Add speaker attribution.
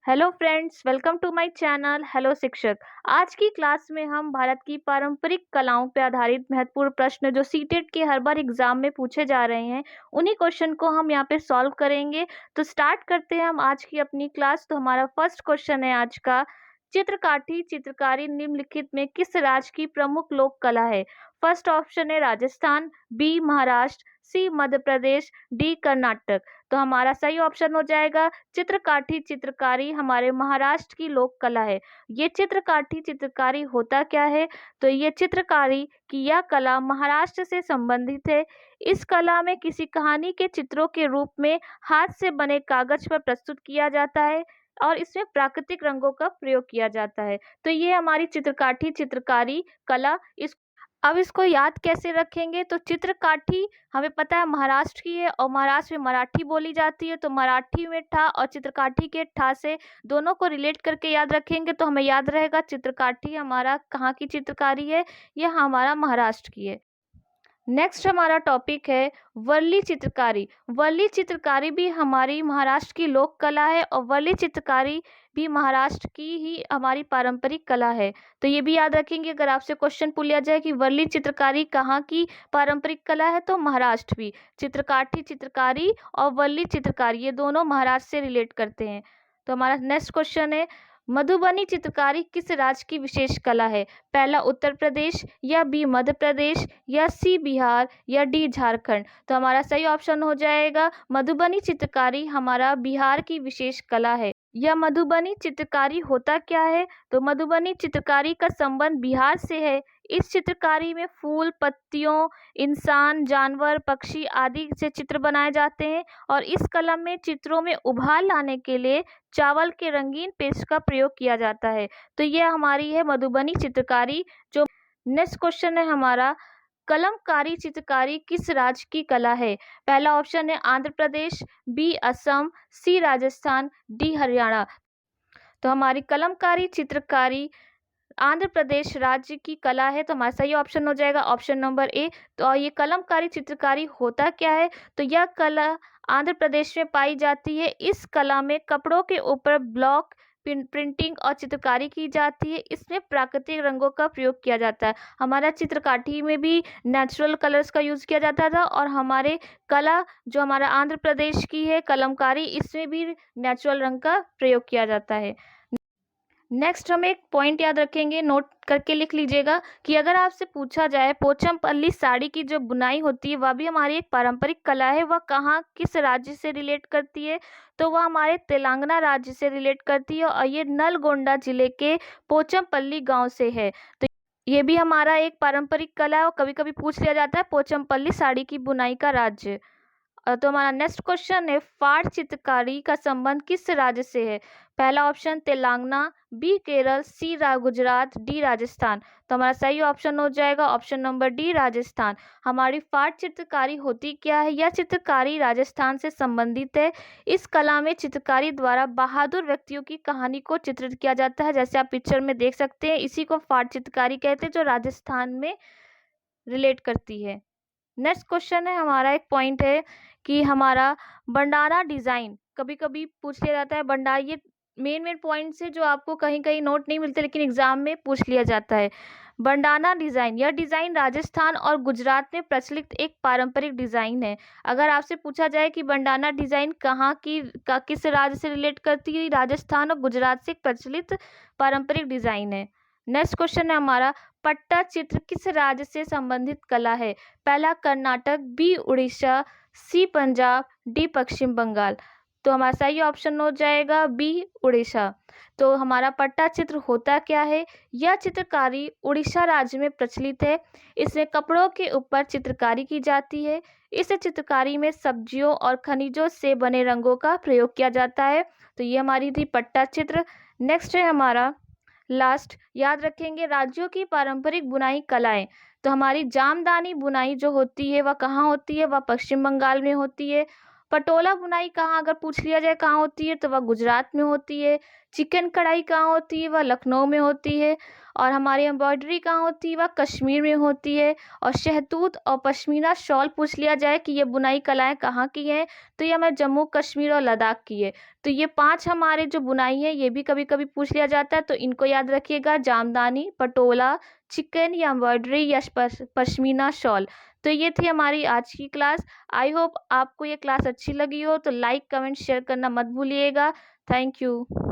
Speaker 1: Hello friends, welcome to my channel. Hello शिक्षक। आज की क्लास में हम भारत की पारंपरिक कलाओं पर आधारित महत्वपूर्ण प्रश्न जो सीटेट के हर बार एग्जाम में पूछे जा रहे हैं उन्हीं क्वेश्चन को हम यहाँ पे सॉल्व करेंगे। तो स्टार्ट करते हैं हम आज की अपनी क्लास। तो हमारा फर्स्ट क्वेश्चन है आज का, चित्रकाठी चित्रकारी निम्नलिखित में किस राज्य की प्रमुख लोक कला है? फर्स्ट ऑप्शन है राजस्थान, बी महाराष्ट्र, सी मध्य प्रदेश, डी कर्नाटक। तो हमारा सही ऑप्शन हो जाएगा चित्रकाठी चित्रकारी हमारे महाराष्ट्र की लोक कला है। ये चित्रकाठी चित्रकारी होता क्या है? तो ये चित्रकारी की यह कला महाराष्ट्र से संबंधित है। इस कला में किसी कहानी के चित्रों के रूप में हाथ से बने कागज पर प्रस्तुत किया जाता है और इसमें प्राकृतिक रंगों का प्रयोग किया जाता है। तो ये हमारी चित्रकाठी चित्रकारी कला। इस अब इसको याद कैसे रखेंगे? तो चित्रकाठी हमें पता है महाराष्ट्र की है और महाराष्ट्र में मराठी बोली जाती है, तो मराठी में ठा और चित्रकाठी के ठा से दोनों को रिलेट करके याद रखेंगे तो हमें याद रहेगा चित्रकाठी हमारा कहाँ की चित्रकारी है, यह हमारा महाराष्ट्र की है। नेक्स्ट हमारा टॉपिक है वर्ली चित्रकारी। वर्ली चित्रकारी भी हमारी महाराष्ट्र की लोक कला है और वर्ली चित्रकारी भी महाराष्ट्र की ही हमारी पारंपरिक कला है। तो ये भी याद रखेंगे, अगर आपसे क्वेश्चन पूछ लिया जाए कि वर्ली चित्रकारी कहाँ की पारंपरिक कला है, तो महाराष्ट्र भी। चित्रकाठी चित्रकारी और वर्ली चित्रकारी ये दोनों महाराष्ट्र से रिलेट करते हैं। तो हमारा नेक्स्ट क्वेश्चन है मधुबनी चित्रकारी किस राज्य की विशेष कला है? पहला उत्तर प्रदेश, या बी मध्य प्रदेश, या सी बिहार, या डी झारखंड। तो हमारा सही ऑप्शन हो जाएगा मधुबनी चित्रकारी हमारा बिहार की विशेष कला है। यह मधुबनी चित्रकारी होता क्या है? तो मधुबनी चित्रकारी का संबंध बिहार से है। इस चित्रकारी में फूल, पत्तियों, इंसान, जानवर, पक्षी आदि से चित्र बनाए जाते हैं और इस कला में चित्रों में उभार लाने के लिए चावल के रंगीन पेस्ट का प्रयोग किया जाता है। तो यह हमारी है मधुबनी चित्रकारी। जो नेक्स्ट क्वेश्चन है हमारा, कलमकारी चित्रकारी किस राज्य की कला है? पहला ऑप्शन है आंध्र प्रदेश, बी असम, सी राजस्थान, डी हरियाणा। तो हमारी कलमकारी चित्रकारी आंध्र प्रदेश राज्य की कला है। तो हमारा सही ऑप्शन हो जाएगा ऑप्शन नंबर ए। तो ये कलमकारी चित्रकारी होता क्या है? तो यह कला आंध्र प्रदेश में पाई जाती है। इस कला में कपड़ों के ऊपर ब्लॉक प्रिंटिंग और चित्रकारी की जाती है। इसमें प्राकृतिक रंगों का प्रयोग किया जाता है। हमारा चित्रकाठी में भी नेचुरल कलर्स का यूज किया जाता था और हमारे कला जो हमारा आंध्र प्रदेश की है कलमकारी, इसमें भी नेचुरल रंग का प्रयोग किया जाता है। नेक्स्ट हम एक पॉइंट याद रखेंगे, नोट करके लिख लीजिएगा कि अगर आपसे पूछा जाए पोचमपल्ली साड़ी की जो बुनाई होती है वह भी हमारी एक पारंपरिक कला है, वह कहाँ किस राज्य से रिलेट करती है? तो वह हमारे तेलंगाना राज्य से रिलेट करती है और ये नलगोंडा जिले के पोचमपल्ली गांव से है। तो ये भी हमारा एक पारंपरिक कला है और कभी कभी पूछ लिया जाता है पोचमपल्ली साड़ी की बुनाई का राज्य। तो हमारा नेक्स्ट क्वेश्चन है फाड़ चित्रकारी का संबंध किस राज्य से है? पहला ऑप्शन तेलंगाना, बी केरल, सी गुजरात, डी राजस्थान। तो हमारा सही ऑप्शन हो जाएगा ऑप्शन नंबर डी राजस्थान। हमारी फाड़ चित्रकारी होती क्या है? यह चित्रकारी राजस्थान से संबंधित है। इस कला में चित्रकारी द्वारा बहादुर व्यक्तियों की कहानी को चित्रित किया जाता है, जैसे आप पिक्चर में देख सकते हैं। इसी को फाड़ चित्रकारी कहते हैं जो राजस्थान में रिलेट करती है। नेक्स्ट क्वेश्चन है हमारा, एक पॉइंट है कि हमारा बंडारा डिजाइन कभी कभी पूछ लिया जाता है। बंडारा ये मेन पॉइंट्स है जो आपको कहीं कहीं नोट नहीं मिलते लेकिन एग्जाम में पूछ लिया जाता है। बंडाना डिजाइन, यह डिजाइन राजस्थान और गुजरात में प्रचलित एक पारंपरिक डिजाइन है। अगर आपसे पूछा जाए कि बंडाना डिजाइन कहाँ की किस राज्य से रिलेट करती है? राजस्थान और गुजरात से एक प्रचलित पारंपरिक डिजाइन है। नेक्स्ट क्वेश्चन है हमारा, पट्टा चित्र किस राज्य से संबंधित कला है? पहला कर्नाटक, बी उड़ीसा, सी पंजाब, डी पश्चिम बंगाल। तो हमारा सही ऑप्शन हो जाएगा बी उड़ीसा। तो हमारा पट्टा चित्र होता क्या है? यह चित्रकारी उड़ीसा राज्य में प्रचलित है। इसमें कपड़ों के ऊपर चित्रकारी की जाती है। इस चित्रकारी में सब्जियों और खनिजों से बने रंगों का प्रयोग किया जाता है। तो ये हमारी थी पट्टा चित्र। नेक्स्ट है हमारा लास्ट, याद रखेंगे राज्यों की पारंपरिक बुनाई कलाएं। तो हमारी जामदानी बुनाई जो होती है वह कहाँ होती है? वह पश्चिम बंगाल में होती है। पटोला बुनाई कहाँ अगर पूछ लिया जाए कहाँ होती है तो वह गुजरात में होती है। चिकन कढ़ाई कहाँ होती है, वह लखनऊ में होती है। और हमारी एम्ब्रॉयडरी कहाँ होती है, वह कश्मीर में होती है। और शहतूत और पश्मीना शॉल पूछ लिया जाए कि ये बुनाई कलाएं कहाँ की हैं, तो ये हमारे जम्मू कश्मीर और लद्दाख की है। तो ये 5 हमारे जो बुनाई है ये भी कभी कभी पूछ लिया जाता है, तो इनको याद रखिएगा, जामदानी, पटोला, चिकन या एम्ब्रॉयडरी या पश्मीना शॉल। तो ये थी हमारी आज की क्लास। आई होप आपको ये क्लास अच्छी लगी हो, तो लाइक कमेंट शेयर करना मत भूलिएगा। Thank you.